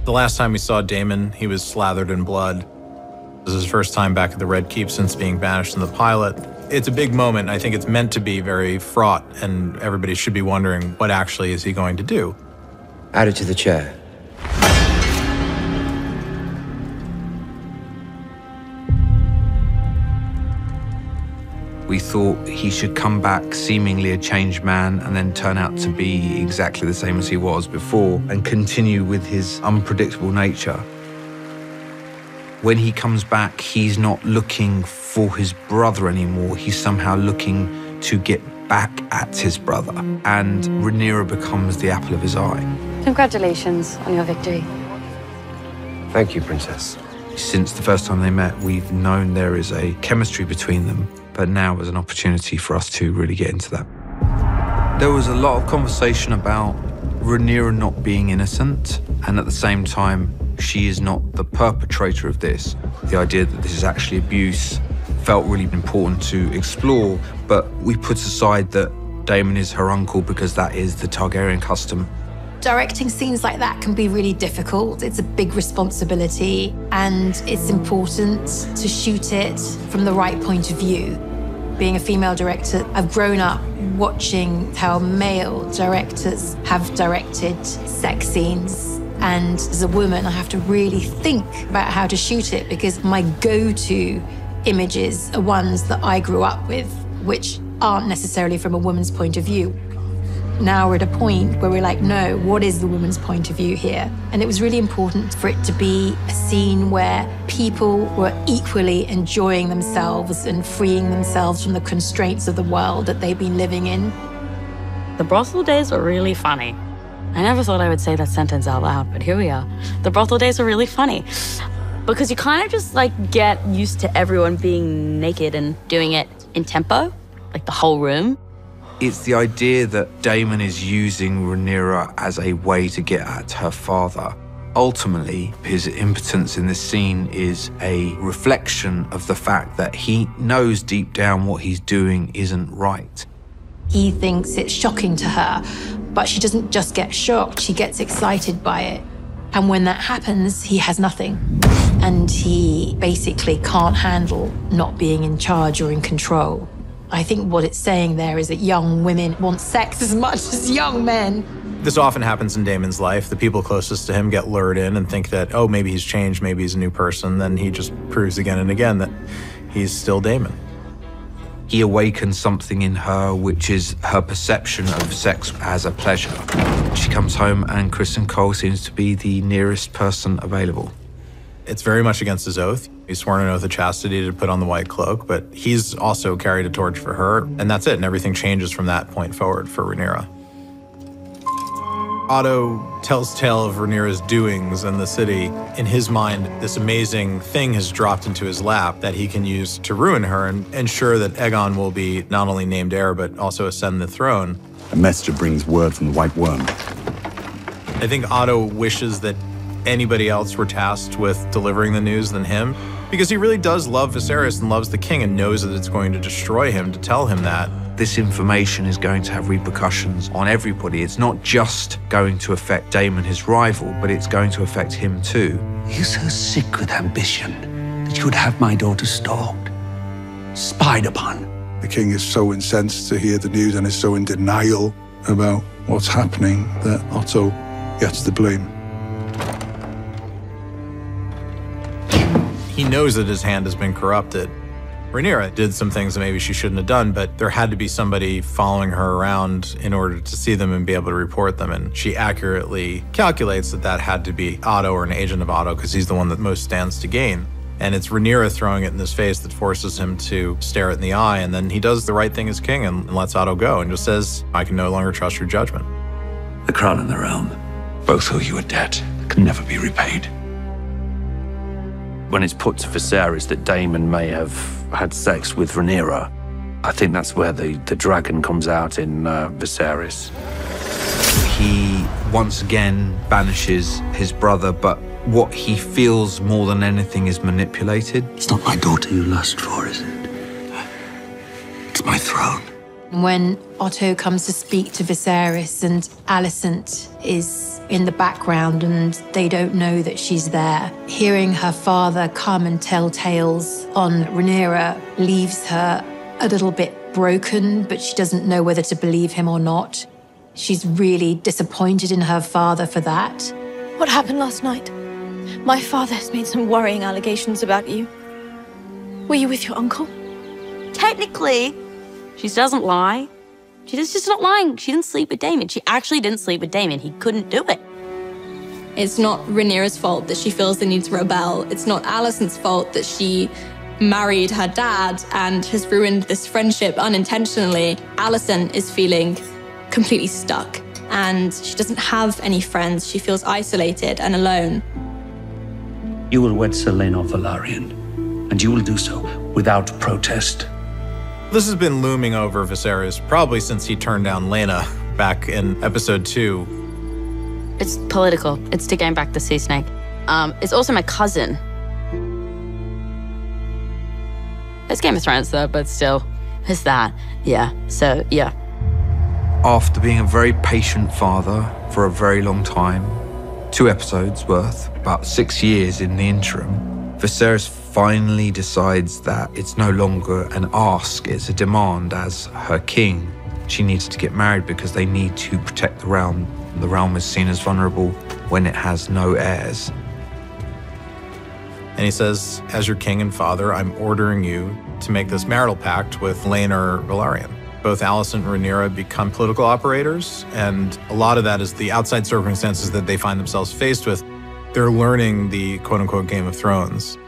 The last time we saw Daemon, he was slathered in blood. This is his first time back at the Red Keep since being banished in the pilot. It's a big moment. I think it's meant to be very fraught, and everybody should be wondering, what actually is he going to do? Added to the chair. We thought he should come back seemingly a changed man and then turn out to be exactly the same as he was before and continue with his unpredictable nature. When he comes back, he's not looking for his brother anymore. He's somehow looking to get back at his brother. And Rhaenyra becomes the apple of his eye. Congratulations on your victory. Thank you, Princess. Since the first time they met, we've known there is a chemistry between them, but now is an opportunity for us to really get into that. There was a lot of conversation about Rhaenyra not being innocent, and at the same time, she is not the perpetrator of this. The idea that this is actually abuse felt really important to explore, but we put aside that Daemon is her uncle because that is the Targaryen custom. Directing scenes like that can be really difficult. It's a big responsibility, and it's important to shoot it from the right point of view. Being a female director, I've grown up watching how male directors have directed sex scenes. And as a woman, I have to really think about how to shoot it, because my go-to images are ones that I grew up with, which aren't necessarily from a woman's point of view. Now we're at a point where we're like, no, what is the woman's point of view here? And it was really important for it to be a scene where people were equally enjoying themselves and freeing themselves from the constraints of the world that they've been living in. The brothel days were really funny. I never thought I would say that sentence out loud, but here we are. The brothel days are really funny because you kind of just like get used to everyone being naked and doing it in tempo, like the whole room. It's the idea that Daemon is using Rhaenyra as a way to get at her father. Ultimately, his impotence in this scene is a reflection of the fact that he knows deep down what he's doing isn't right. He thinks it's shocking to her, but she doesn't just get shocked, she gets excited by it. And when that happens, he has nothing. And he basically can't handle not being in charge or in control. I think what it's saying there is that young women want sex as much as young men. This often happens in Daemon's life. The people closest to him get lured in and think that, oh, maybe he's changed, maybe he's a new person. Then he just proves again and again that he's still Daemon. He awakens something in her, which is her perception of sex as a pleasure. She comes home and Kristen Cole seems to be the nearest person available. It's very much against his oath. He's sworn an oath of chastity to put on the white cloak, but he's also carried a torch for her, and that's it, and everything changes from that point forward for Rhaenyra. Otto tells tale of Rhaenyra's doings in the city. In his mind, this amazing thing has dropped into his lap that he can use to ruin her and ensure that Aegon will be not only named heir, but also ascend the throne. A messenger brings word from the White Worm. I think Otto wishes that anybody else were tasked with delivering the news than him, because he really does love Viserys and loves the king and knows that it's going to destroy him to tell him that. This information is going to have repercussions on everybody. It's not just going to affect Daemon, his rival, but it's going to affect him too. You're so sick with ambition that you would have my daughter stalked, spied upon. The king is so incensed to hear the news and is so in denial about what's happening that Otto gets the blame. He knows that his hand has been corrupted. Rhaenyra did some things that maybe she shouldn't have done, but there had to be somebody following her around in order to see them and be able to report them. And she accurately calculates that that had to be Otto or an agent of Otto, because he's the one that most stands to gain. And it's Rhaenyra throwing it in his face that forces him to stare it in the eye. And then he does the right thing as king and lets Otto go and just says, I can no longer trust your judgment. The crown and the realm both owe you a debt that can never be repaid. When it's put to Viserys that Daemon may have had sex with Rhaenyra, I think that's where the dragon comes out in Viserys. He once again banishes his brother, but what he feels more than anything is manipulated. It's not my daughter you lust for, is it? It's my throne. When Otto comes to speak to Viserys and Alicent is in the background and they don't know that she's there. Hearing her father come and tell tales on Rhaenyra leaves her a little bit broken, but she doesn't know whether to believe him or not. She's really disappointed in her father for that. What happened last night? My father has made some worrying allegations about you. Were you with your uncle? Technically, she doesn't lie. She's just not lying. She didn't sleep with Daemon. She actually didn't sleep with Daemon. He couldn't do it. It's not Rhaenyra's fault that she feels the need to rebel. It's not Alicent's fault that she married her dad and has ruined this friendship unintentionally. Alicent is feeling completely stuck and she doesn't have any friends. She feels isolated and alone. You will wed Selena of Velaryon, and you will do so without protest. This has been looming over Viserys probably since he turned down Laena back in episode 2. It's political. It's to gain back the sea snake. It's also my cousin. It's Game of Thrones though, but still, it's that. Yeah, so yeah. After being a very patient father for a very long time, 2 episodes worth, about 6 years in the interim, Viserys finally decides that it's no longer an ask, it's a demand as her king. She needs to get married because they need to protect the realm. The realm is seen as vulnerable when it has no heirs. And he says, as your king and father, I'm ordering you to make this marital pact with Laena Velaryon. Both Alicent and Rhaenyra become political operators, and a lot of that is the outside circumstances that they find themselves faced with. They're learning the quote-unquote Game of Thrones.